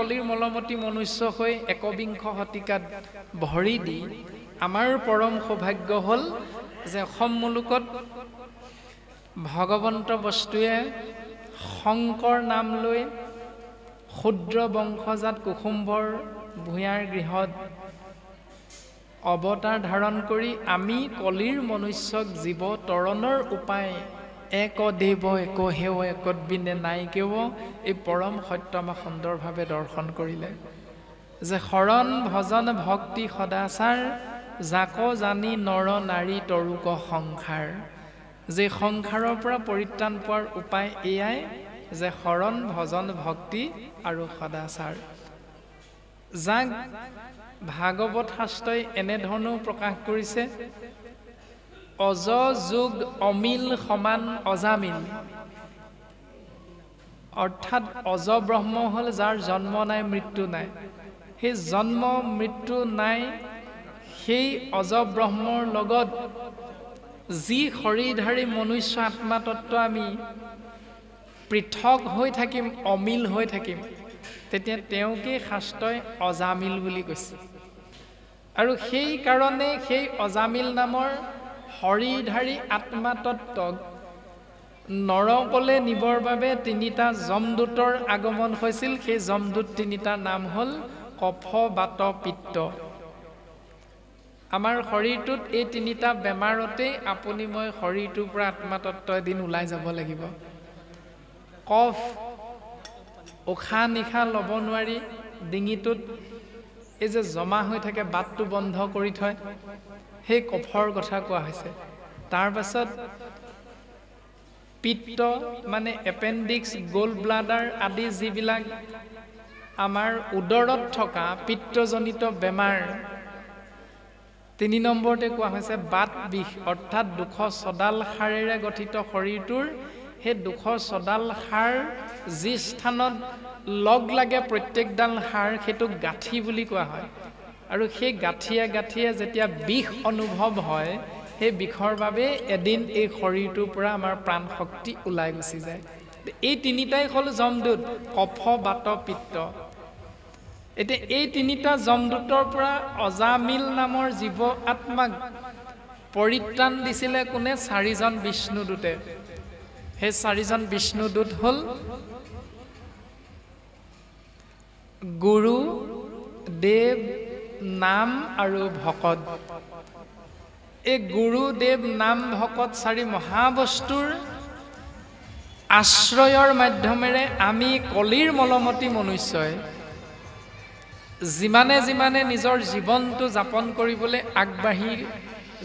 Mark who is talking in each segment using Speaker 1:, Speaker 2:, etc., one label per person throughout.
Speaker 1: কলিৰ মলমতি মনুষ্য হৈ একবিংশ শতিকাত ভৰি দি আমাৰ পৰম সৌভাগ্য হ'ল যে অসম মুলুকত ভগৱন্ত বস্তুৱে শংকৰ নাম লৈ ক্ষুদ্ৰ বংশজাত কুসুম্বৰ ভূঞাৰ গৃহত অৱতাৰ ধাৰণ কৰি আমি কলিৰ মনুষ্যক জীৱ তৰণৰ উপায় এক দেৱ এক হেৱ একবিনে নাই কেৱ এই পৰম সত্য আমাক সুন্দৰভাৱে দৰ্শন কৰিলে যে শৰণ ভজন ভক্তি সদাচাৰ জাক জানি নৰ নাৰী তৰুক সংসাৰ যে সংসাৰৰ পৰা পৰিত্ৰাণ পোৱাৰ উপায় এয়াই যে শৰণ ভজন ভক্তি আৰু সদাচাৰ যাক ভাগৱত শাস্ত্ৰই এনেধৰণেও প্ৰকাশ কৰিছে অজ যোগ অমিল সমান অজামিল অৰ্থাৎ অজ ব্ৰহ্ম হ'ল যাৰ জন্ম নাই মৃত্যু নাই সেই জন্ম মৃত্যু নাই সেই অজ ব্ৰহ্মৰ লগত যি শৰীৰধাৰী মনুষ্য আত্মা তত্ত্ব আমি পৃথক হৈ থাকিম অমিল হৈ থাকিম তেতিয়া তেওঁকে শাস্ত্ৰই অজামিল বুলি কৈছে আৰু সেই কাৰণে সেই অজামিল নামৰ শৰীৰধাৰী আত্মা তত্ত্বক নৰকলে নিবৰ বাবে তিনিটা যমদূতৰ আগমন হৈছিল সেই যমদূত তিনিটাৰ নাম হ'ল কফ বাত পিত্ত আমাৰ শৰীৰটোত এই তিনিটা বেমাৰতেই আপুনি মই শৰীৰটোৰ পৰা আত্মা তত্ত্ব এদিন ওলাই যাব লাগিব কফ উশাহ নিশাহ ল'ব নোৱাৰি ডিঙিটোত এই যে জমা হৈ থাকে বাটটো বন্ধ কৰি থয় সেই কফৰ কথা কোৱা হৈছে তাৰ পাছত পিত্ত মানে এপেণ্ডিক্স গোল্ড ব্লাডাৰ আদি যিবিলাক আমাৰ উদৰত থকা পিত্তজনিত বেমাৰ 3 নম্বৰতে কোৱা হৈছে বাত বিষ অৰ্থাৎ 214ডাল হাড়েৰে গঠিত শৰীৰটোৰ সেই 214ডাল হাড় যি স্থানত লগ লাগে প্ৰত্যেকডাল হাড় সেইটোক গাঁঠি বুলি কোৱা হয় আৰু সেই গাঁঠিয়ে গাঁঠিয়ে যেতিয়া বিষ অনুভৱ হয় সেই বিষৰ বাবে এদিন এই শৰীৰটোৰ পৰা আমাৰ প্ৰাণ শক্তি ওলাই গুচি যায় এই তিনিটাই হ'ল যমদূত কফ বাত পিত্ত এতিয়া এই তিনিটা যমদূতৰ পৰা অজামিল নামৰ জীৱ আত্মাক পৰিত্ৰাণ দিছিলে কোনে 4জন বিষ্ণুদূতে সেই 4জন বিষ্ণুদূত হ'ল গুৰু দেৱ নাম আৰু ভকত এই গুৰু দেৱ নাম ভকত 4 মহাবস্তুৰ আশ্ৰয়ৰ মাধ্যমেৰে আমি কলিৰ মলমতি মনুষ্যই যিমানে যিমানে নিজৰ জীৱনটো যাপন কৰিবলৈ আগবাঢ়ি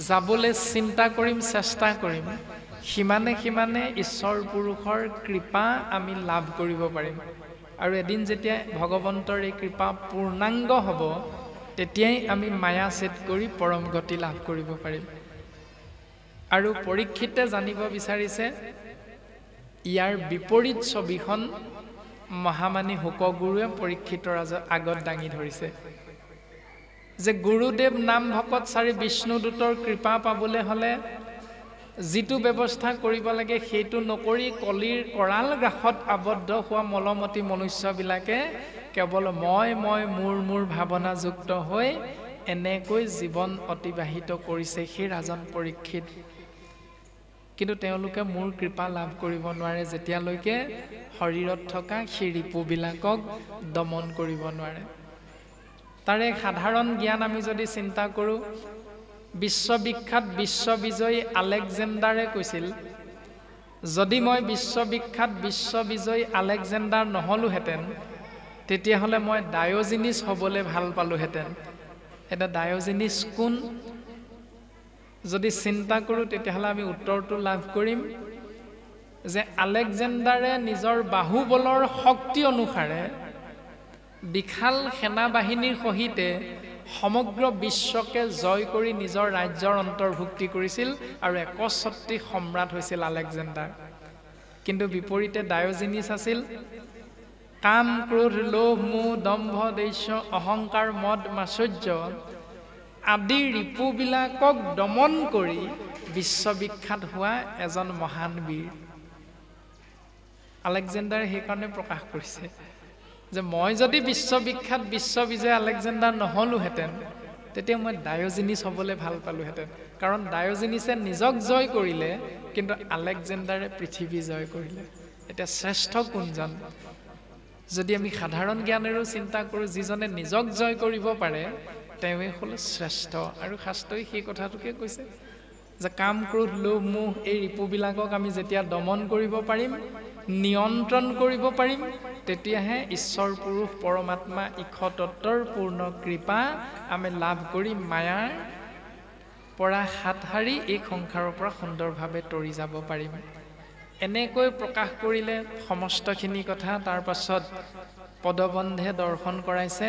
Speaker 1: যাবলৈ চিন্তা কৰিম চেষ্টা কৰিম সিমানে সিমানে ঈশ্বৰ পুৰুষৰ কৃপা আমি লাভ কৰিব পাৰিম আৰু এদিন যেতিয়া ভগৱন্তৰ এই কৃপা পূৰ্ণাংগ হ'ব তেতিয়াই আমি মায়া ছেদ কৰি পৰম গতি লাভ কৰিব পাৰিম আৰু পৰীক্ষিতে জানিব বিচাৰিছে ইয়াৰ বিপৰীত ছবিখন মহামানী হুকগুৰুৱে পৰীক্ষিতৰ আগত দাঙি ধৰিছে যে গুৰুদেৱ নাম ভকত 4 বিষ্ণুদূতৰ কৃপা পাবলৈ হ'লে যিটো ব্যৱস্থা কৰিব লাগে সেইটো নকৰি কলিৰ কৰাল গ্ৰাসত আবদ্ধ হোৱা মলমতি মনুষ্যবিলাকে কেৱল মই মোৰ ভাৱনাযুক্ত হৈ এনেকৈ জীৱন অতিবাহিত কৰিছে সেই ৰাজন পৰীক্ষিত কিন্তু তেওঁলোকে মোৰ কৃপা লাভ কৰিব নোৱাৰে যেতিয়ালৈকে শৰীৰত থকা সেই ৰিপুবিলাকক দমন কৰিব নোৱাৰে তাৰে সাধাৰণ জ্ঞান আমি যদি চিন্তা কৰোঁ বিশ্ববিখ্যাত বিশ্ববিজয়ী আলেকজেণ্ডাৰে কৈছিল যদি মই বিশ্ববিখ্যাত বিশ্ববিজয়ী আলেকজেণ্ডাৰ নহ'লোহেঁতেন তেতিয়াহ'লে মই ডায়োজিনিছ হ'বলৈ ভাল পালোহেঁতেন এটা ডায়োজিনিছ কোন যদি চিন্তা কৰোঁ তেতিয়াহ'লে আমি উত্তৰটো লাভ কৰিম যে আলেকজেণ্ডাৰে নিজৰ বাহুবলৰ শক্তি অনুসাৰে বিশাল সেনা বাহিনীৰ সহিতে সমগ্ৰ বিশ্বকে জয় কৰি নিজৰ ৰাজ্যৰ অন্তৰ্ভুক্তি কৰিছিল আৰু একচ্ছত্ৰী সম্ৰাট হৈছিল আলেকজেণ্ডাৰ কিন্তু বিপৰীতে ডায়োজিনিছ আছিল কাম ক্ৰোধ লোভ মোহ দম্ভ দৈশ্য অহংকাৰ মদ মাচৰ্য আদি ৰিপুবিলাকক দমন কৰি বিশ্ববিখ্যাত হোৱা এজন মহান বীৰ আলেকজেণ্ডাৰে সেইকাৰণে প্ৰকাশ কৰিছে যে মই যদি বিশ্ববিখ্যাত বিশ্ববিজয় আলেকজেণ্ডাৰ নহ'লোহেঁতেন তেতিয়া মই ডায়োজেনিছ হ'বলৈ ভাল পালোহেঁতেন কাৰণ ডায়োজেনিছে নিজক জয় কৰিলে কিন্তু আলেকজেণ্ডাৰে পৃথিৱী জয় কৰিলে এতিয়া শ্ৰেষ্ঠ কোনজন যদি আমি সাধাৰণ জ্ঞানেৰো চিন্তা কৰোঁ যিজনে নিজক জয় কৰিব পাৰে তেওঁৱে হ'ল শ্ৰেষ্ঠ আৰু শাস্ত্ৰই সেই কথাটোকে কৈছে যে কাম ক্ৰোধ লোভ মোহ এই ৰিপুবিলাকক আমি যেতিয়া দমন কৰিব পাৰিম নিয়ন্ত্ৰণ কৰিব পাৰিম তেতিয়াহে ঈশ্বৰ পুৰুষ পৰমাত্মা ইক্ষতত্বৰ পূৰ্ণ কৃপা আমি লাভ কৰি মায়াৰ পৰা হাত সাৰি এই সংসাৰৰ পৰা সুন্দৰভাৱে তৰি যাব পাৰিম এনেকৈ প্ৰকাশ কৰিলে সমস্তখিনি কথা তাৰ পাছত পদবন্ধে দৰ্শন কৰাইছে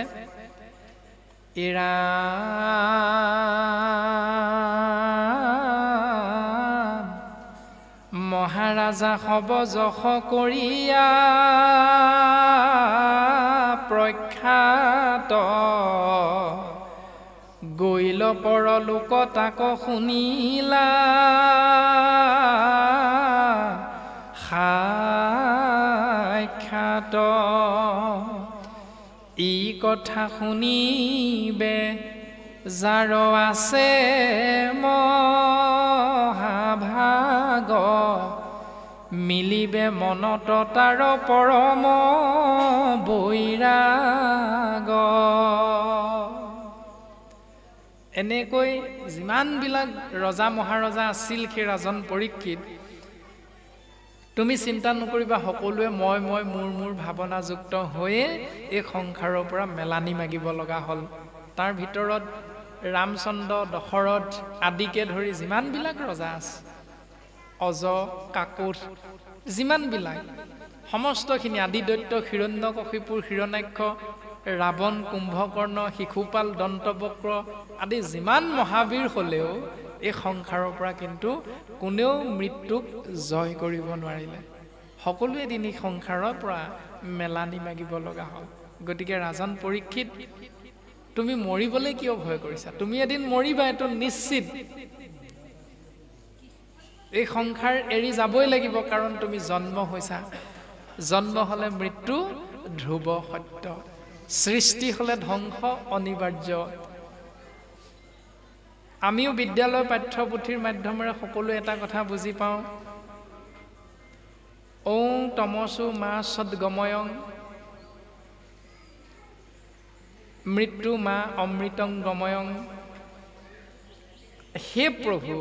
Speaker 1: এৰা মহাৰাজা হব যশ কৰিয়া প্ৰখ্যাত গৈল পৰলোক তাক শুনিলা সাক্ষাৎ ই কথা শুনিবে যাৰ আছে মহাভাগ মিলিবে মনত তাৰ পৰম বৈৰাগ এনেকৈ যিমানবিলাক ৰজা মহাৰজা আছিল সেই ৰাজন পৰীক্ষিত তুমি চিন্তা নকৰিবা সকলোৱে মই মোৰ ভাৱনাযুক্ত হৈয়ে এই সংসাৰৰ পৰা মেলানি মাগিব লগা হ'ল তাৰ ভিতৰত ৰামচন্দ্ৰ দশৰথ আদিকে ধৰি যিমানবিলাক ৰজা আছে অজ কাকুট যিমানবিলাক সমস্তখিনি আদি দৈত্য হিৰণ্যকশিপুৰ হিৰণ্যাক্ষ ৰাৱণ কুম্ভকৰ্ণ শিশুপাল দন্তবক্ৰ আদি যিমান মহাবীৰ হ'লেও এই সংসাৰৰ পৰা কিন্তু কোনেও মৃত্যুক জয় কৰিব নোৱাৰিলে সকলোৱে এদিন এই সংসাৰৰ পৰা মেলানি মাগিব লগা হ'ল গতিকে ৰাজন পৰীক্ষিত তুমি মৰিবলৈ কিয় ভয় কৰিছা তুমি এদিন মৰিবা এইটো নিশ্চিত এই সংসাৰ এৰি যাবই লাগিব কাৰণ তুমি জন্ম হৈছা জন্ম হ'লে মৃত্যু ধ্ৰুৱ সত্য সৃষ্টি হ'লে ধ্বংস অনিবাৰ্য আমিও বিদ্যালয় পাঠ্যপুথিৰ মাধ্যমেৰে সকলো এটা কথা বুজি পাওঁ ওং তমসু মা সদ্গময়ং মৃত্যু মা অমৃতং গময়ং হে প্ৰভু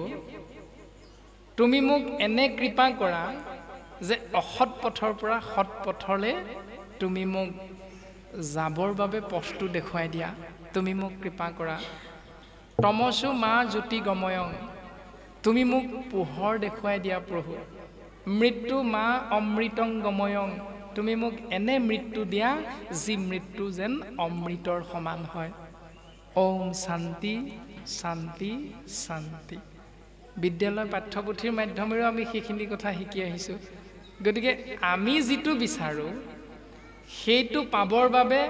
Speaker 1: তুমি মোক এনে কৃপা কৰা যে অসৎ পথৰ পৰা সৎ পথলৈ তুমি মোক যাবৰ বাবে পথটো দেখুৱাই দিয়া তুমি মোক কৃপা কৰা তমসু মা জ্যোতি গময়ং তুমি মোক পোহৰ দেখুৱাই দিয়া প্ৰভু মৃত্যু মা অমৃতং গময়ং তুমি মোক এনে মৃত্যু দিয়া যি মৃত্যু যেন অমৃতৰ সমান হয় ওম শান্তি শান্তি শান্তি বিদ্যালয় পাঠ্যপুথিৰ মাধ্যমেৰে আমি সেইখিনি কথা শিকি আহিছোঁ গতিকে আমি যিটো বিচাৰোঁ সেইটো পাবৰ বাবে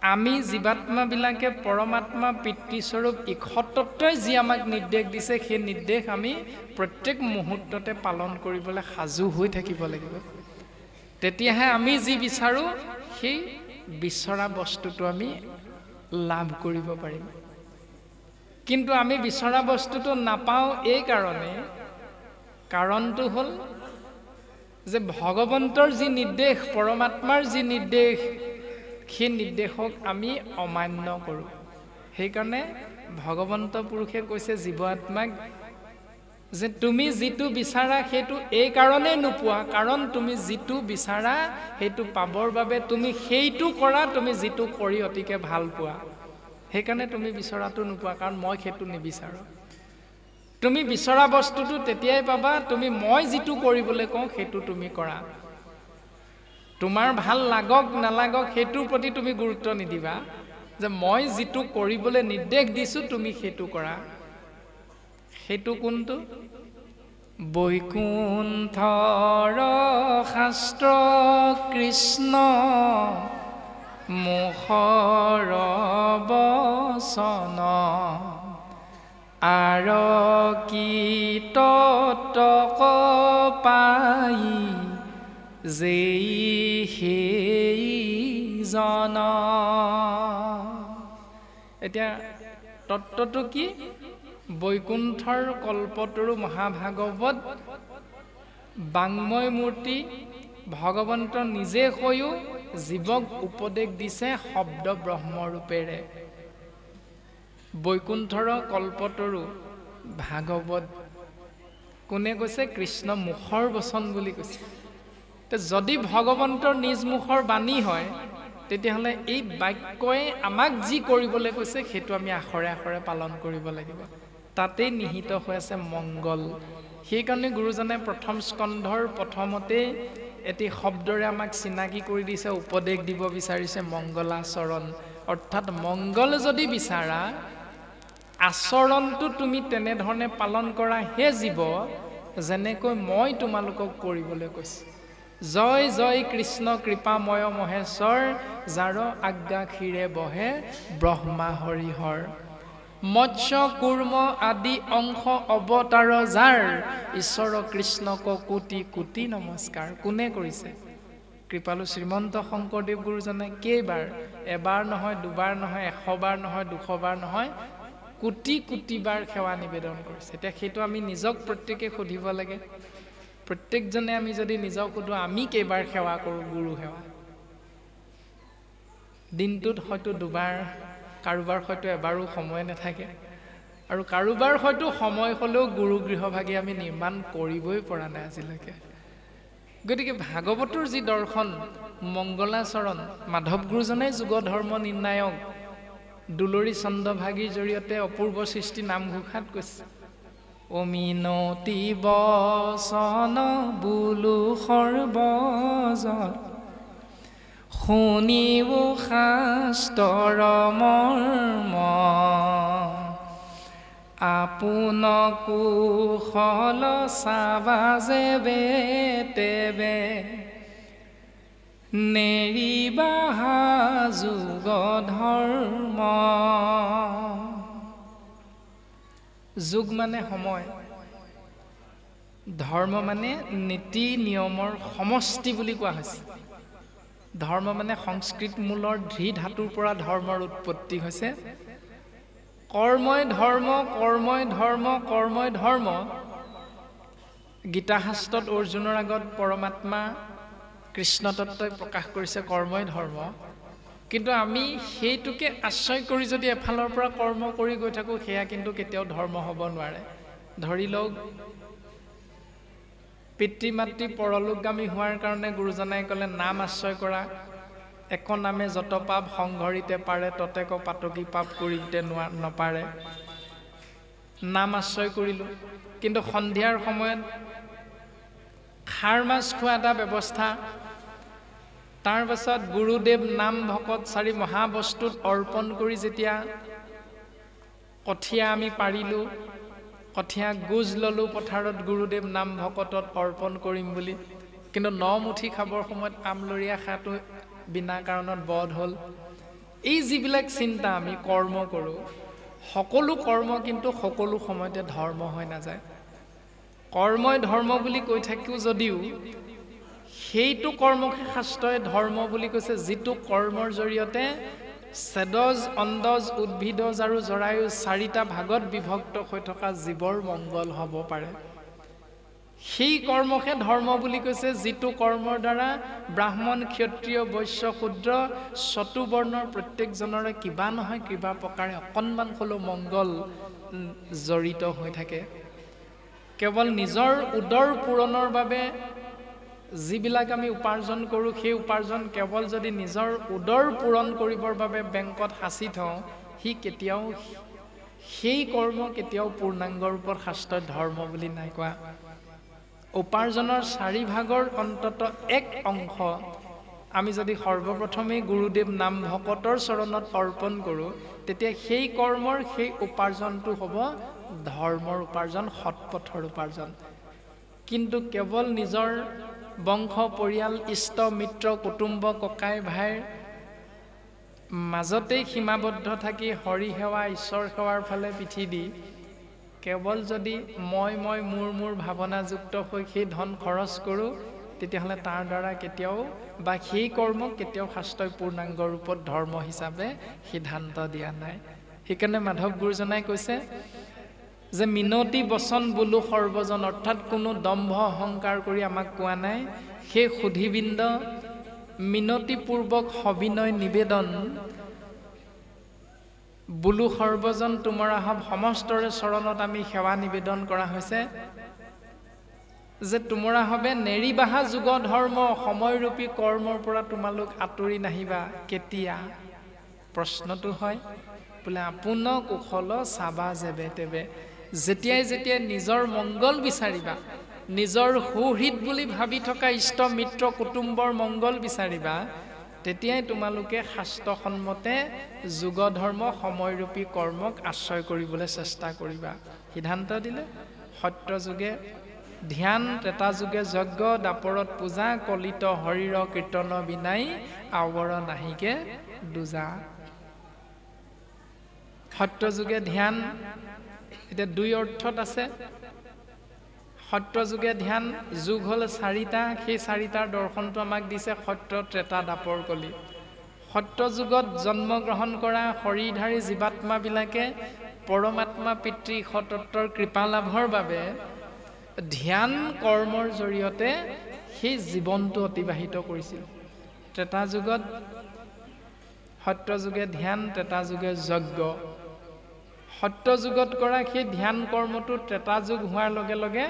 Speaker 1: আমি জীৱাত্মাবিলাকে পৰমাত্মা পিতৃস্বৰূপ ইক্ষতত্বই যি আমাক নিৰ্দেশ দিছে সেই নিৰ্দেশ আমি প্ৰত্যেক মুহূৰ্ততে পালন কৰিবলৈ সাজু হৈ থাকিব লাগিব তেতিয়াহে আমি যি বিচাৰোঁ সেই বিচৰা বস্তুটো আমি লাভ কৰিব পাৰিম কিন্তু আমি বিচৰা বস্তুটো নাপাওঁ এই কাৰণটো হ'ল যে ভগৱন্তৰ যি নিৰ্দেশ পৰমাত্মাৰ যি নিৰ্দেশ সেই নিৰ্দেশক আমি অমান্য কৰোঁ সেইকাৰণে ভগৱন্ত পুৰুষে কৈছে জীৱ আত্মাক যে তুমি যিটো বিচাৰা সেইটো এই কাৰণেই নোপোৱা কাৰণ তুমি যিটো বিচাৰা সেইটো পাবৰ বাবে তুমি সেইটো কৰা তুমি যিটো কৰি অতিকে ভাল পোৱা সেইকাৰণে তুমি বিচৰাটো নোপোৱা কাৰণ মই সেইটো নিবিচাৰোঁ তুমি বিচৰা বস্তুটো তেতিয়াই পাবা তুমি মই যিটো কৰিবলৈ কওঁ সেইটো তুমি কৰা তোমাৰ ভাল লাগক নালাগক সেইটোৰ প্ৰতি তুমি গুৰুত্ব নিদিবা যে মই যিটো কৰিবলৈ নিৰ্দেশ দিছোঁ তুমি সেইটো কৰা সেইটো কোনটো বৈকুণ্ঠৰ শাস্ত্ৰ কৃষ্ণ মুখৰ বচন আৰকিতক পাই যেই সেই জন এতিয়া তত্ত্বটো কি বৈকুণ্ঠৰ কল্পতৰু মহাভাগৱত বাংময় মূৰ্তি ভগৱন্ত নিজে হৈও জীৱক উপদেশ দিছে শব্দ ব্ৰহ্মৰূপেৰে বৈকুণ্ঠৰ কল্পতৰু ভাগৱত কোনে কৈছে কৃষ্ণ মুখৰ বচন বুলি কৈছে যদি ভগৱন্তৰ নিজ মুখৰ বাণী হয় তেতিয়াহ'লে এই বাক্যই আমাক যি কৰিবলৈ কৈছে সেইটো আমি আখৰে আখৰে পালন কৰিব লাগিব তাতেই নিহিত হৈ আছে মংগল সেইকাৰণে গুৰুজনে প্ৰথম স্কন্ধৰ প্ৰথমতে এটি শব্দৰে আমাক চিনাকি কৰি দিছে উপদেশ দিব বিচাৰিছে মংগলাচৰণ অৰ্থাৎ মংগল যদি বিচাৰা আচৰণটো তুমি তেনেধৰণে পালন কৰা হে জীৱ যেনেকৈ মই তোমালোকক কৰিবলৈ কৈছো জয় জয় কৃষ্ণ কৃপাময় মহেশ্বৰ যাৰ আজ্ঞা ক্ষীৰে বহে ব্ৰহ্মা হৰিহৰ মৎস্য কুৰ্ম আদি অংশ অৱতাৰ যাৰ ঈশ্বৰ কৃষ্ণক কোটি কোটি নমস্কাৰ কোনে কৰিছে কৃপালু শ্ৰীমন্ত শংকৰদেৱ গুৰুজনে কেইবাৰ এবাৰ নহয় দুবাৰ নহয় 100 বাৰ নহয় 200 বাৰ নহয় কোটি কোটি বাৰ সেৱা নিবেদন কৰিছে এতিয়া সেইটো আমি নিজক প্ৰত্যেকে সুধিব লাগে প্ৰত্যেকজনে আমি যদি নিজক সুধো আমি কেইবাৰ সেৱা কৰোঁ গুৰু সেৱা দিনটোত হয়তো দুবাৰ কাৰোবাৰ হয়তো এবাৰো সময় নাথাকে আৰু কাৰোবাৰ হয়তো সময় হলেও গুৰু গৃহভাগী আমি নিৰ্মাণ কৰিবই পৰা নাই আজিলৈকে গতিকে ভাগৱতৰ যি দৰ্শন মংগলাচৰণ মাধৱ গুৰুজনে যুগ ধৰ্ম নিৰ্ণায়ক দুলৰী চন্দ্ৰভাগীৰ জৰিয়তে অপূৰ্ব সৃষ্টি নামঘোষাত কৈছে অমিনতি বচন বুলু সৰ্বজত শুনিব শাস্ত্ৰৰ মৰ্ম আপোন কুশল চাবাজে বেতেবে নেৰিবা যুগ ধৰ্ম যুগ মানে সময় ধৰ্ম মানে নীতি নিয়মৰ সমষ্টি বুলি কোৱা হৈছে ধৰ্ম মানে সংস্কৃত মূলৰ ধৃ ধাতুৰ পৰা ধৰ্মৰ উৎপত্তি হৈছে কৰ্মই ধৰ্ম কৰ্মই ধৰ্ম কৰ্মই ধৰ্ম গীতা শাস্ত্ৰত অৰ্জুনৰ আগত পৰমাত্মা কৃষ্ণ তত্ত্বই প্ৰকাশ কৰিছে কৰ্মই ধৰ্ম কিন্তু আমি সেইটোকে আশ্ৰয় কৰি যদি এফালৰ পৰা কৰ্ম কৰি গৈ থাকো সেয়া কিন্তু কেতিয়াও ধৰ্ম হ'ব নোৱাৰে ধৰি লওক পিতৃ মাতৃ পৰলোকগামী হোৱাৰ কাৰণে গুৰুজনাই ক'লে নাম আশ্ৰয় কৰা এক নামে যত পাপ সংঘৰিতে পাৰে ততেক পাতকি পাপ কৰিতে নপাৰে নাম আশ্ৰয় কৰিলো কিন্তু সন্ধিয়াৰ সময়ত খাৰ মাছ খোৱা এটা ব্যৱস্থা তাৰ পাছত গুৰুদেৱ নাম ভকত চাৰি মহাবস্তুত অৰ্পণ কৰি যেতিয়া কঠীয়া আমি পাৰিলো কঠীয়া গুজ ললো পথাৰত গুৰুদেৱ নাম ভকতত অৰ্পণ কৰিম বুলি কিন্তু নমুঠি খাবৰ সময়ত আমলৰীয়া খাটো বিনা কাৰণত বধ হ'ল এই যিবিলাক চিন্তা আমি কৰ্ম কৰোঁ সকলো কৰ্ম কিন্তু সকলো সময়তে ধৰ্ম হৈ নাযায় কৰ্মই ধৰ্ম বুলি কৈ থাকিও যদিও সেইটো কৰ্মকে শাস্ত্ৰই ধৰ্ম বুলি কৈছে যিটো কৰ্মৰ জৰিয়তে সেদজ অন্দজ উদ্ভিদজ আৰু জৰায়ু চাৰিটা ভাগত বিভক্ত হৈ থকা জীৱৰ মংগল হ'ব পাৰে সেই কৰ্মকে ধৰ্ম বুলি কৈছে যিটো কৰ্মৰ দ্বাৰা ব্ৰাহ্মণ ক্ষত্ৰিয় বৈশ্য শূদ্ৰ চতুবৰ্ণৰ প্ৰত্যেকজনৰে কিবা নহয় কিবা প্ৰকাৰে অকণমান হ'লেও মংগল জড়িত হৈ থাকে কেৱল নিজৰ উদৰ পূৰণৰ বাবে যিবিলাক আমি উপাৰ্জন কৰোঁ সেই উপাৰ্জন কেৱল যদি নিজৰ উদৰ পূৰণ কৰিবৰ বাবে বেংকত সাঁচি থওঁ সি কেতিয়াও সেই কৰ্ম কেতিয়াও পূৰ্ণাংগ ৰূপত শাস্ত্ৰত ধৰ্ম বুলি নাই কোৱা উপাৰ্জনৰ চাৰি ভাগৰ অন্তত এক অংশ আমি যদি সৰ্বপ্ৰথমেই গুৰুদেৱ নাম ভকতৰ চৰণত অৰ্পণ কৰোঁ তেতিয়া সেই কৰ্মৰ সেই উপাৰ্জনটো হ'ব ধৰ্মৰ উপাৰ্জন সৎপথৰ উপাৰ্জন কিন্তু কেৱল নিজৰ বংশ পৰিয়াল ইষ্ট মিত্ৰ কুটুম্ব ককাই ভাইৰ মাজতেই সীমাবদ্ধ থাকি হৰি সেৱা ঈশ্বৰ সেৱাৰ ফালে পিঠি দি কেৱল যদি মই মোৰ ভাৱনাযুক্ত হৈ সেই ধন খৰচ কৰোঁ তেতিয়াহ'লে তাৰ দ্বাৰা কেতিয়াও বা সেই কৰ্মক কেতিয়াও শাস্ত্ৰই পূৰ্ণাংগ ৰূপত ধৰ্ম হিচাপে সিদ্ধান্ত দিয়া নাই। সেইকাৰণে মাধৱ গুৰুজনাই কৈছে যে মিনতি বচন বোলো সৰ্বজন, অৰ্থাৎ কোনো দম্ভ অহংকাৰ কৰি আমাক কোৱা নাই। সেই সুধীবৃন্দ মিনতিপূৰ্বক সবিনয় নিবেদন বোলো সৰ্বজন তোমাৰ আহব, সমস্তৰে চৰণত আমি সেৱা নিবেদন কৰা হৈছে যে তোমৰা হবে নেৰিবাহা যুগ ধৰ্ম, সময়ৰূপী কৰ্মৰ পৰা তোমালোক আঁতৰি নাহিবা। কেতিয়া? প্ৰশ্নটো হয় বোলে আপোন কুশল চাবা যেবে তেবে, যেতিয়াই যেতিয়াই নিজৰ মংগল বিচাৰিবা, নিজৰ সুহৃদ বুলি ভাবি থকা ইষ্ট মিত্ৰ কুটুম্বৰ মংগল বিচাৰিবা, তেতিয়াই তোমালোকে শাস্ত্ৰসন্মতে যুগ ধৰ্ম সময়ৰূপী কৰ্মক আশ্ৰয় কৰিবলৈ চেষ্টা কৰিবা। সিদ্ধান্ত দিলে সত্য যুগে ধ্যান, ত্ৰেতা যুগে যজ্ঞ, দাপৰত পূজা, কলিত শৰীৰ কীৰ্তন বিনাই আৱৰ নাহিকে দুজা। সত্য যুগে ধ্যান এতিয়া দুই অৰ্থত আছে। সত্য যুগে ধ্যান যুগ হ'ল চাৰিটা, সেই চাৰিটাৰ দৰ্শনটো আমাক দিছে সত্য, ত্ৰেতা, দাপৰ, কলি। সত্য যুগত জন্মগ্ৰহণ কৰা শৰীৰধাৰী জীৱাত্মাবিলাকে পৰমাত্মা পিতৃ ঈশ্বৰতত্বৰ কৃপা লাভৰ বাবে ধ্যান কৰ্মৰ জৰিয়তে সেই জীৱনটো অতিবাহিত কৰিছিল। ত্ৰেতা যুগত সত্য যুগে ধ্যান, ত্ৰেতা যুগে যজ্ঞ। সত্য যুগত কৰা সেই ধ্যান কৰ্মটো ত্ৰেতা যুগ হোৱাৰ লগে লগে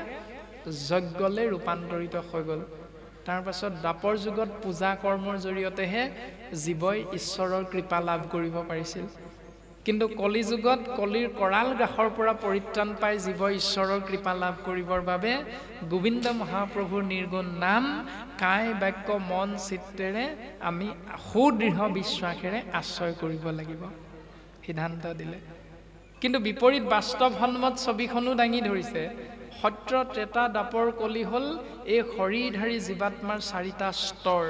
Speaker 1: যজ্ঞলৈ ৰূপান্তৰিত হৈ গ'ল। তাৰ পাছত দাপৰ যুগত পূজা কৰ্মৰ জৰিয়তেহে জীৱই ঈশ্বৰৰ কৃপা লাভ কৰিব পাৰিছিল। কিন্তু কলি যুগত কলিৰ কৰাল গ্ৰাসৰ পৰা পৰিত্ৰাণ পাই জীৱই ঈশ্বৰৰ কৃপা লাভ কৰিবৰ বাবে গোবিন্দ মহাপ্ৰভুৰ নিৰ্গুণ নাম কায় বাক্য মন চিত্তেৰে আমি সুদৃঢ় বিশ্বাসেৰে আশ্ৰয় কৰিব লাগিব, সিদ্ধান্ত দিলে। কিন্তু বিপৰীত বাস্তৱসন্মত ছবিখনো দাঙি ধৰিছে। সত্য, ত্ৰেতা, দাপৰ, কলি হ'ল এই শৰীৰধাৰী জীৱাত্মাৰ চাৰিটা স্তৰ: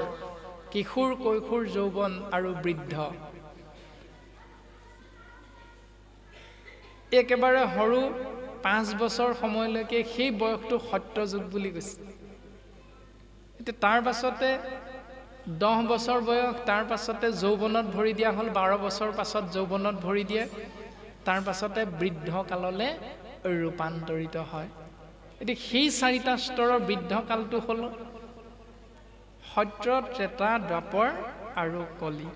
Speaker 1: কিশোৰ, কৈশোৰ, যৌৱন আৰু বৃদ্ধ। একেবাৰে সৰু 5 বছৰ সময়লৈকে সেই বয়সটো সত্য যুগ বুলি কৈছে। এতিয়া তাৰ পাছতে 10 বছৰ বয়স, তাৰ পাছতে যৌৱনত ভৰি দিয়া হ'ল, 12 বছৰ পাছত যৌৱনত ভৰি দিয়ে, তাৰ পাছতে বৃদ্ধ কাললৈ ৰূপান্তৰিত হয়। এতিয়া সেই চাৰিটা স্তৰৰ বৃদ্ধ কালটো হ'ল সত্য, ত্ৰেতা, দ্বাপৰ আৰু কলি।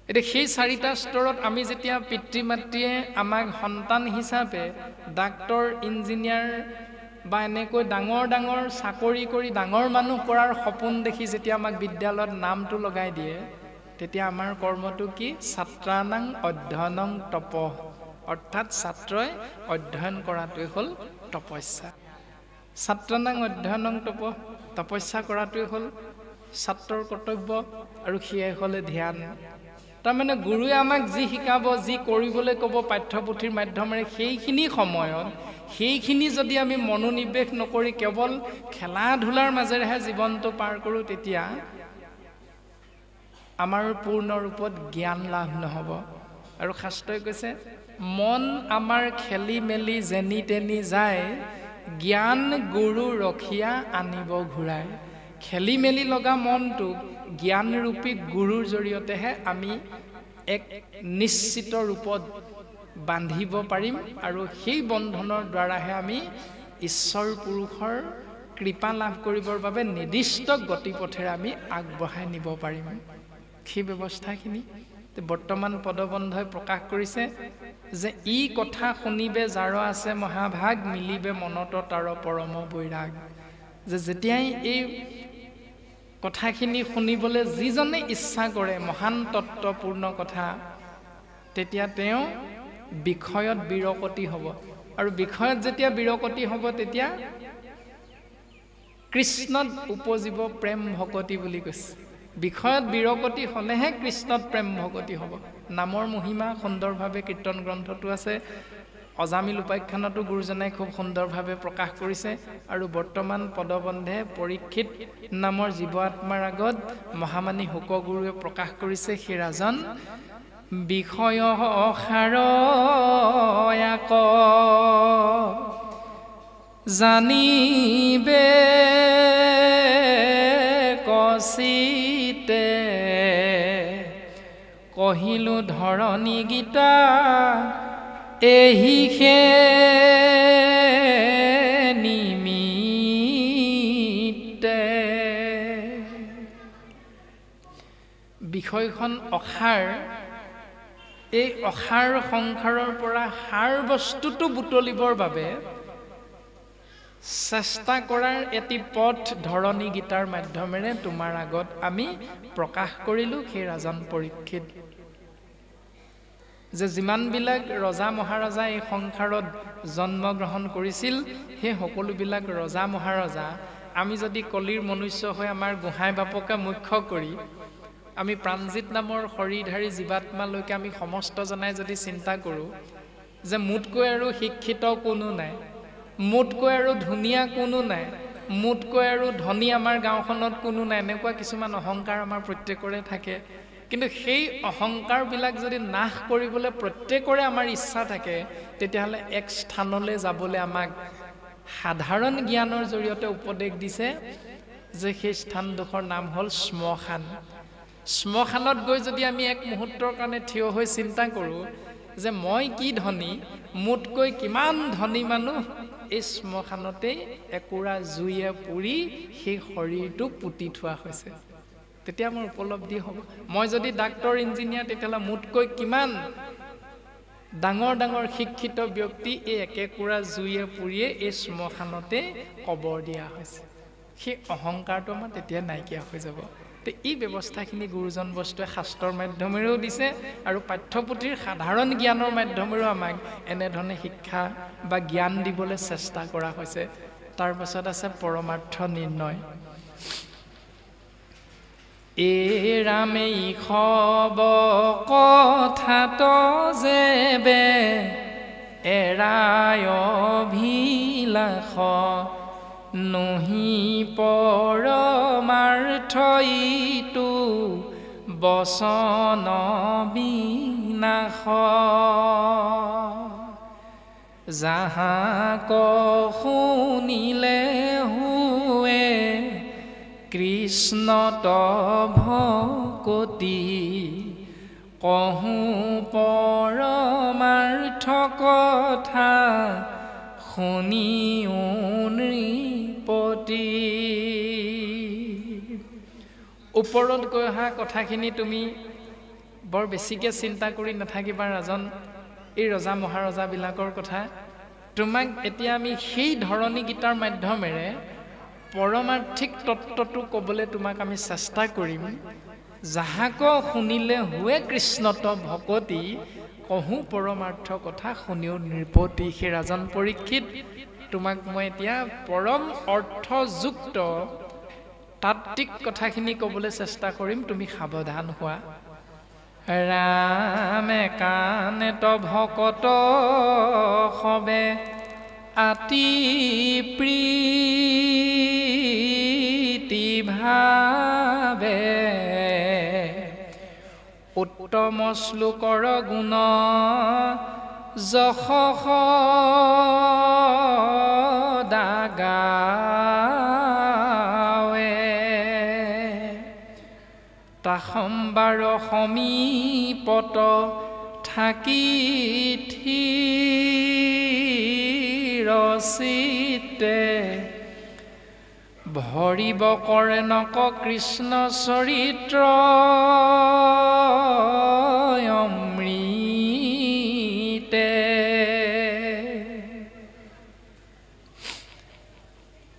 Speaker 1: এতিয়া সেই চাৰিটা স্তৰত আমি যেতিয়া পিতৃ মাতৃয়ে আমাক সন্তান হিচাপে ডাক্তৰ, ইঞ্জিনিয়াৰ বা এনেকৈ ডাঙৰ ডাঙৰ চাকৰি কৰি ডাঙৰ মানুহ কৰাৰ সপোন দেখি যেতিয়া আমাক বিদ্যালয়ত নামটো লগাই দিয়ে, তেতিয়া আমাৰ কৰ্মটো কি? ছাত্ৰানাং অধ্যয়নং তপ, অৰ্থাৎ ছাত্ৰই অধ্যয়ন কৰাটোৱে হ'ল তপস্যা। ছাত্ৰানাং অধ্যয়নং তপ, তপস্যা কৰাটোৱে হ'ল ছাত্ৰৰ কৰ্তব্য, আৰু সেয়াই হ'লে ধ্যান। তাৰমানে গুৰুৱে আমাক যি শিকাব, যি কৰিবলৈ ক'ব পাঠ্যপুথিৰ মাধ্যমেৰে, সেইখিনি সময়ত সেইখিনি যদি আমি মনোনিৱেশ নকৰি কেৱল খেলা ধূলাৰ মাজেৰেহে জীৱনটো পাৰ কৰোঁ, তেতিয়া আমাৰ পূৰ্ণ ৰূপত জ্ঞান লাভ নহ'ব। আৰু শাস্ত্ৰই কৈছে মন আমাৰ খেলি মেলি যেনি তেনি যায়, জ্ঞান গুৰু ৰখিয়া আনিব ঘূৰাই। খেলি মেলি লগা মনটোক জ্ঞানৰূপী গুৰুৰ জৰিয়তেহে আমি এক নিশ্চিত ৰূপত বান্ধিব পাৰিম, আৰু সেই বন্ধনৰ দ্বাৰাহে আমি ঈশ্বৰ পুৰুষৰ কৃপা লাভ কৰিবৰ বাবে নিৰ্দিষ্ট গতিপথেৰে আমি আগবঢ়াই নিব পাৰিম। সেই ব্যৱস্থাখিনি বৰ্তমান পদবন্ধই প্ৰকাশ কৰিছে যে ই কথা শুনিবে যাৰ আছে মহাভাগ, মিলিবে মনত তাৰ পৰম বৈৰাগ। যে যেতিয়াই এই কথাখিনি শুনিবলৈ যিজনে ইচ্ছা কৰে, মহান তত্ত্বপূৰ্ণ কথা, তেতিয়া তেওঁ বিষয়ত বিৰকতি হ'ব। আৰু বিষয়ত যেতিয়া বিৰকতি হ'ব, তেতিয়া কৃষ্ণত উপজিব প্ৰেম ভকতি বুলি কৈছে। বিষয়ত বিৰকতি হ'লেহে কৃষ্ণত প্ৰেম ভকতি হ'ব। নামৰ মহিমা সুন্দৰভাৱে কীৰ্তন গ্ৰন্থটো আছে, অজামিল উপাখ্যানতো গুৰুজনাই খুব সুন্দৰভাৱে প্ৰকাশ কৰিছে। আৰু বৰ্তমান পদবন্ধে পৰীক্ষিত নামৰ জীৱ আত্মাৰ আগত মহামানী শুকগুৰুৱে প্ৰকাশ কৰিছে সেই ৰাজন বিষয় অসাৰয়াক জানিবে কচিতে কহিলো ধৰণী গীতা এহিহে নিমিত্তে। বিষয়খন অসাৰ, এই অসাৰ সংসাৰৰ পৰা সাৰ বস্তুটো বুটলিবৰ বাবে চেষ্টা কৰাৰ এটি পথ ধৰণী গীতাৰ মাধ্যমেৰে তোমাৰ আগত আমি প্ৰকাশ কৰিলোঁ। সেই ৰাজন পৰীক্ষিত যে যিমানবিলাক ৰজা মহাৰজা এই সংসাৰত জন্মগ্ৰহণ কৰিছিল, সেই সকলোবিলাক ৰজা মহাৰজা আমি যদি কলিৰ মনুষ্য হৈ আমাৰ গোহাঁই বাপকে মুখ্য কৰি আমি প্ৰাণজিৎ নামৰ শৰীৰধাৰী জীৱাত্মালৈকে আমি সমস্ত জনাই যদি চিন্তা কৰোঁ যে মোতকৈ আৰু শিক্ষিত কোনো নাই, মোতকৈ আৰু ধুনীয়া কোনো নাই, মোতকৈ আৰু ধনী আমাৰ গাঁওখনত কোনো নাই, এনেকুৱা কিছুমান অহংকাৰ আমাৰ প্ৰত্যেকৰে থাকে। কিন্তু সেই অহংকাৰবিলাক যদি নাশ কৰিবলৈ প্ৰত্যেকৰে আমাৰ ইচ্ছা থাকে, তেতিয়াহ'লে এক স্থানলৈ যাবলৈ আমাক সাধাৰণ জ্ঞানৰ জৰিয়তে উপদেশ দিছে যে সেই স্থানডোখৰ নাম হ'ল শ্মশান। শ্মশানত গৈ যদি আমি এক মুহূৰ্তৰ কাৰণে থিয় হৈ চিন্তা কৰোঁ যে মই কি ধনী, মোতকৈ কিমান ধনী মানুহ এই শ্মশানতেই একুৰা জুইয়ে পুৰি সেই শৰীৰটো পুতি থোৱা হৈছে, তেতিয়া মোৰ উপলব্ধি হ'ব। মই যদি ডাক্তৰ ইঞ্জিনিয়াৰ, তেতিয়াহ'লে মোতকৈ কিমান ডাঙৰ ডাঙৰ শিক্ষিত ব্যক্তি এই একেকুৰা জুইয়ে পুৰিয়ে এই শ্মশানতে কবৰ দিয়া হৈছে। সেই অহংকাৰটো আমাৰ তেতিয়া নাইকিয়া হৈ যাব। তো এই ব্যৱস্থাখিনি গুৰুজন বস্তুৱে শাস্ত্ৰৰ মাধ্যমেৰেও দিছে আৰু পাঠ্যপুথিৰ সাধাৰণ জ্ঞানৰ মাধ্যমেৰেও আমাক এনেধৰণে শিক্ষা বা জ্ঞান দিবলৈ চেষ্টা কৰা হৈছে। তাৰ পাছত আছে পৰমাৰ্থ নিৰ্ণয়। এৰামেই খব কথাত যেবে এৰাই অভিলাষ নহি পৰমাৰ্থইটো বচন বিনাশ। যাহাক শুনিলে হুৱে কৃষ্ণত ভকতি কহো পৰমাৰ্থ কথা শুনিও নৃপতি। ওপৰত কৈ অহা কথাখিনি তুমি বৰ বেছিকৈ চিন্তা কৰি নাথাকিবা ৰাজন, এই ৰজা মহাৰজাবিলাকৰ কথা। তোমাক এতিয়া আমি সেই ধৰণী গীতাৰ মাধ্যমেৰে পৰমাৰ্থিক তত্ত্বটো ক'বলৈ তোমাক আমি চেষ্টা কৰিম। যাহাক শুনিলে হুৱে কৃষ্ণত ভকতি কহো পৰমাৰ্থ কথা শুনিও নৃপতি। সেই ৰাজন পৰীক্ষিত, তোমাক মই এতিয়া পৰম অৰ্থযুক্ত তাত্ত্বিক কথাখিনি ক'বলৈ চেষ্টা কৰিম, তুমি সাৱধান হোৱা। ৰামে কানে ত ভকত সবে আতি প্ৰীতি ভাবে উত্তম শ্লোকৰ গুণ যশ দাগাৱে তাসম্বাৰ সমীপত থাকি থিৰচিতে ভৰিব কৰ্ণক কৃষ্ণ চৰিত্ৰ অমৃতে।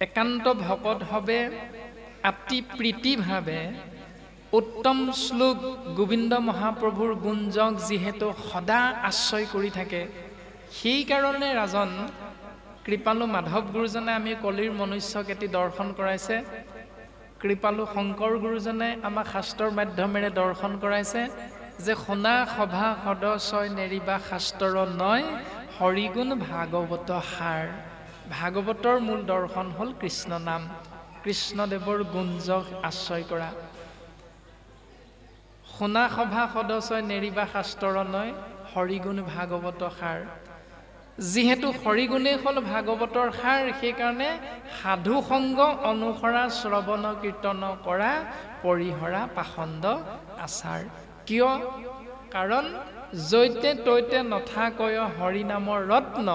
Speaker 1: একান্ত ভকত হবে আতি প্ৰীতি ভাবে উত্তম শ্লোক গোবিন্দ মহাপ্ৰভুৰ গুঞ্জক যিহেতু সদা আশ্ৰয় কৰি থাকে, সেইকাৰণে ৰাজন কৃপালু মাধৱ গুৰুজনে আমি কলিৰ মনুষ্যক এটি দৰ্শন কৰাইছে, কৃপালু শংকৰ গুৰুজনে আমাক শাস্ত্ৰৰ মাধ্যমেৰে দৰ্শন কৰাইছে যে শুনা সভা সদস্যই নেৰিবা শাস্ত্ৰৰ নয় হৰিগুণ ভাগৱত সাৰ। ভাগৱতৰ মূল দৰ্শন হ'ল কৃষ্ণ নাম, কৃষ্ণদেৱৰ গুঞ্জক আশ্ৰয় কৰা। শুনা সভা সদস্যই নেৰিবা শাস্ত্ৰৰ নয় হৰিগুণ ভাগৱত সাৰ। যিহেতু হৰিগুণেই হ'ল ভাগৱতৰ সাৰ, সেইকাৰণে সাধু সংগ অনুসৰা শ্ৰৱণ কীৰ্তন কৰা পৰিহৰা পাখণ্ড আচাৰ। কিয়? কাৰণ জৈতে তৈতে নথাকয় হৰি নামৰ ৰত্ন,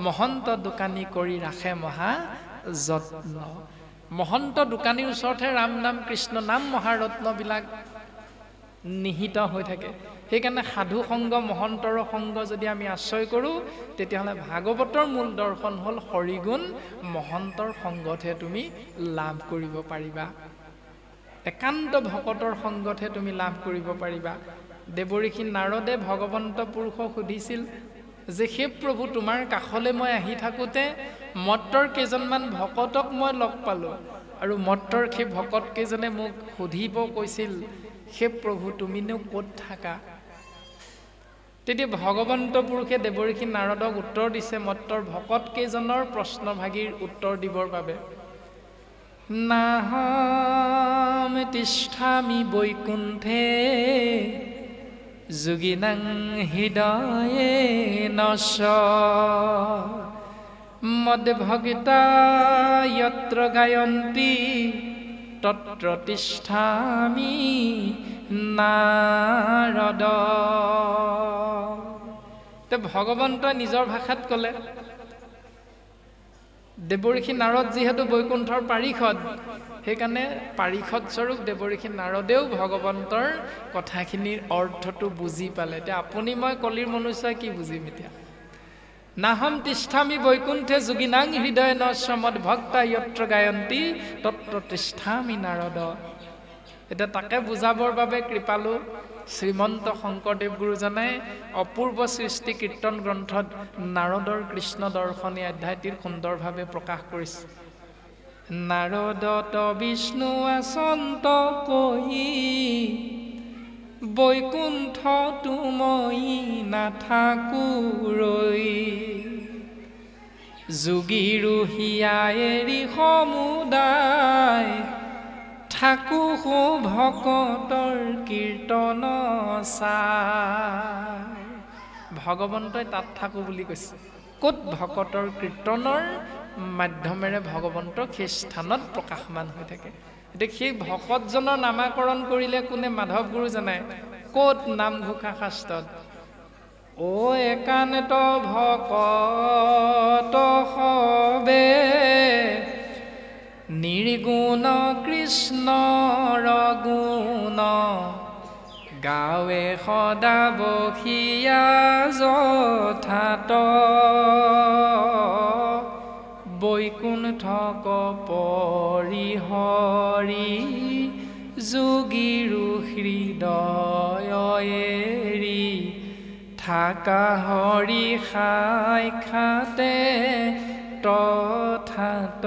Speaker 1: মহন্ত দোকানী কৰি ৰাখে মহা যত্ন। মহন্ত দোকানীৰ ওচৰতহে ৰাম নাম কৃষ্ণ নাম মহাৰত্নবিলাক নিহিত হৈ থাকে। সেইকাৰণে সাধু সংগ মহন্তৰ সংগ যদি আমি আশ্ৰয় কৰোঁ, তেতিয়াহ'লে ভাগৱতৰ মূল দৰ্শন হ'ল হৰিগুণ, মহন্তৰ সংগতহে তুমি লাভ কৰিব পাৰিবা, একান্ত ভকতৰ সংগতহে তুমি লাভ কৰিব পাৰিবা। দেৱঋষি নাৰদে ভগৱন্ত পুৰুষক সুধিছিল যে হে প্ৰভু, তোমাৰ কাষলৈ মই আহি থাকোঁতে মত্তৰ কেইজনমান ভকতক মই লগ পালোঁ, আৰু মত্তৰ সেই ভকত কেইজনে মোক সুধিব কৈছিল, হে প্ৰভু তুমিনো ক'ত থাকা? তেতিয়া ভগৱন্ত পুৰুষে দেৱঋষি নাৰদক উত্তৰ দিছে মত্তৰ ভকত কেইজনৰ প্ৰশ্নভাগীৰ উত্তৰ দিবৰ বাবে। নাহম তিষ্ঠামি বৈকুণ্ঠে যোগিনাং হৃদয়ে নশ, মদভগিতা যত্ৰ গায়ন্তি তত্ৰ তিষ্ঠামি নাৰদ। ভগৱন্তই নিজৰ ভাষাত ক'লে, দেৱঋষি নাৰদ যিহেতু বৈকুণ্ঠৰ পাৰিষদ, সেইকাৰণে পাৰিষদ স্বৰূপ দেৱঋষি নাৰদেও ভগৱন্তৰ কথাখিনিৰ অৰ্থটো বুজি পালে। এতিয়া আপুনি মই কলিৰ মনুষ্যই কি বুজিম এতিয়া? নাহম তিষ্ঠামি বৈকুণ্ঠে যোগিনাং হৃদয় নমদ ভক্তা যত্ৰ গায়ন্তি তত্ৰ তিষ্ঠামি নাৰদ। এতিয়া তাকে বুজাবৰ বাবে কৃপালু শ্ৰীমন্ত শংকৰদেৱ গুৰুজনাই অপূৰ্ব সৃষ্টি কীৰ্তন গ্ৰন্থত নাৰদৰ কৃষ্ণ দৰ্শনী অধ্যায়টিৰ সুন্দৰভাৱে প্ৰকাশ কৰিছে। নাৰদত বিষ্ণু আচন্ত কহি, বৈকুণ্ঠ তুমই নাথাকো ৰৈ, যোগীৰো হিয়া এৰি সমুদায়, থাকো সো ভকতৰ কীৰ্তন চাই। ভগৱন্তই তাত থাকো বুলি কৈছে। ক'ত? ভকতৰ কীৰ্তনৰ মাধ্যমেৰে ভগৱন্তক সেই স্থানত প্ৰকাশমান হৈ থাকে। এতিয়া সেই ভকতজনৰ নামাকৰণ কৰিলে কোনে? মাধৱ গুৰুজনাই। ক'ত? নামঘোষা শাস্ত্ৰত। ও একান্ত ভকত সবে, নিৰ্গুণ কৃষ্ণৰ গুণ, গাৱে সদা বসিয়া যথাত, বৈকুণ্ঠক পৰিহৰি, যোগীৰো হৃদয় এৰি, থাকা হৰি সাক্ষাতে তথাত,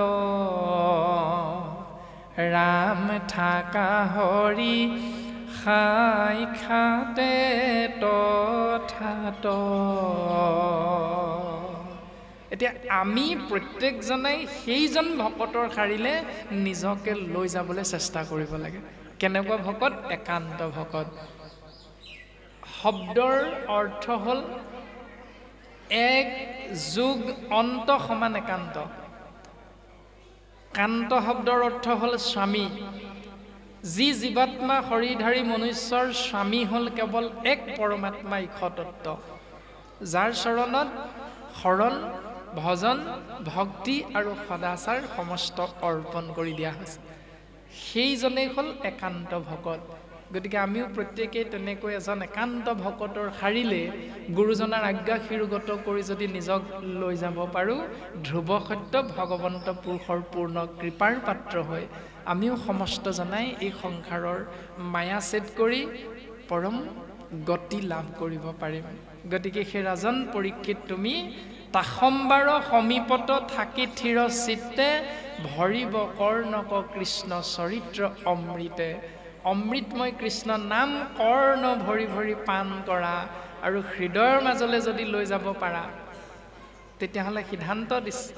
Speaker 1: ৰাম থাকা হৰি সাক্ষাতে তথাত। এতিয়া আমি প্ৰত্যেকজনাই সেইজন ভকতৰ শাৰীলে নিজকে লৈ যাবলৈ চেষ্টা কৰিব লাগে। কেনেকুৱা ভকত? একান্ত ভকত। শব্দৰ অৰ্থ হ'ল এক যোগ অন্ত সমান একান্ত। কান্ত শব্দৰ অৰ্থ হ'ল স্বামী। যি জীৱাত্মা শৰীৰধাৰী মনুষ্যৰ স্বামী হ'ল কেৱল এক পৰমাত্মা ঈশ্বৰতত্ত্ব, যাৰ চৰণত শৰণ ভজন ভক্তি আৰু সদাচাৰ সমস্ত অৰ্পণ কৰি দিয়া হৈছে। সেইজনেই হ'ল একান্ত ভকত। গতিকে আমিও প্ৰত্যেকেই তেনেকৈ এজন একান্ত ভকতৰ শাৰীলে গুৰুজনাৰ আজ্ঞা শিৰোগত কৰি যদি নিজক লৈ যাব পাৰোঁ, ধ্ৰুৱ সত্য ভগৱন্ত পুৰুষৰ পূৰ্ণ কৃপাৰ পাত্ৰ হৈ আমিও সমস্তজনাই এই সংসাৰৰ মায়া ছেদ কৰি পৰম গতি লাভ কৰিব পাৰিম। গতিকে সেই ৰাজন পৰীক্ষিত, তুমি তাসম্বাৰ সমীপত থাকি থিৰ চিত্তে, ভৰিব কৰ্ণক কৃষ্ণ চৰিত্ৰ অমৃতে। অমৃতময় কৃষ্ণ নাম কৰ্ণ ভৰি ভৰি পান কৰা আৰু হৃদয়ৰ মাজলৈ যদি লৈ যাব পাৰা, তেতিয়াহ'লে সিদ্ধান্ত দিছে,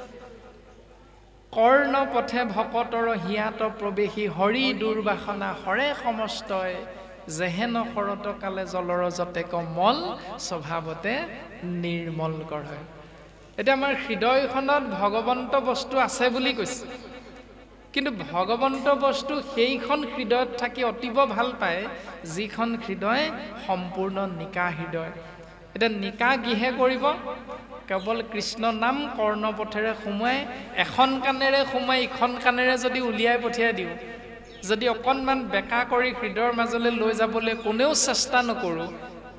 Speaker 1: কৰ্ণ পথে ভকতৰ হিয়াত প্ৰৱেশী, হৰি দুৰ্বাসনা হৰে সমস্তই, যেহেন শৰতকালে জলৰ যতে কমল, স্বভাৱতে নিৰ্মল কৰে। এতিয়া আমাৰ হৃদয়খনত ভগৱন্ত বস্তু আছে বুলি কৈছে, কিন্তু ভগৱন্ত বস্তু সেইখন হৃদয়ত থাকি অতিব ভাল পায় যিখন হৃদয় সম্পূৰ্ণ নিকা হৃদয়। এতিয়া নিকা কিহে কৰিব? কেৱল কৃষ্ণ নাম কৰ্ণপথেৰে সোমোৱাই এখন কাণেৰে সোমাই ইখন কাণেৰে যদি উলিয়াই পঠিয়াই দিওঁ, যদি অকণমান বেকা কৰি হৃদয়ৰ মাজলৈ লৈ যাবলৈ কোনেও চেষ্টা নকৰোঁ,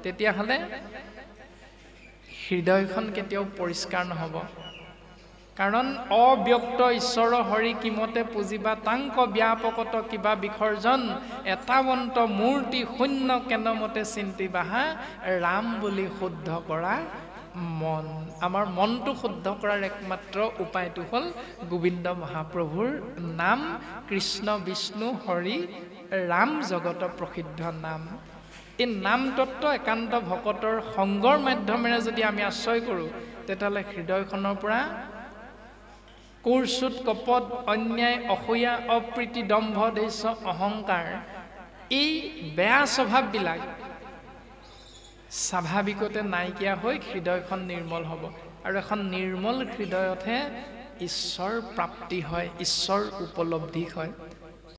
Speaker 1: তেতিয়াহ'লে হৃদয়খন কেতিয়াও পৰিষ্কাৰ নহ'ব। কাৰণ অব্যক্ত ঈশ্বৰ হৰি কিমতে পুজিবা তাংক ব্যাপকত কিবা বিসৰ্জন এটাৱন্ত মূৰ্তি শূন্য কেনমতে চিন্তি বাহা ৰাম বুলি শুদ্ধ কৰা মন। আমাৰ মনটো শুদ্ধ কৰাৰ একমাত্ৰ উপায়টো হ'ল গোবিন্দ মহাপ্ৰভুৰ নাম, কৃষ্ণ বিষ্ণু হৰি ৰাম জগত প্ৰসিদ্ধ নাম। এই নাম তত্ত্ব একান্ত ভকতৰ সংগৰ মাধ্যমেৰে যদি আমি আশ্ৰয় কৰোঁ, তেতিয়াহ'লে হৃদয়খনৰ পৰা কুৰ্চুত কপট অন্যায় অসূয়া অপ্ৰীতি দম্ভ দেশ অহংকাৰ এই বেয়া স্বভাৱবিলাক স্বাভাৱিকতে নাইকিয়া হৈ হৃদয়খন নিৰ্মল হ'ব। আৰু এখন নিৰ্মল হৃদয়তহে ঈশ্বৰ প্ৰাপ্তি হয়, ঈশ্বৰ উপলব্ধি হয়।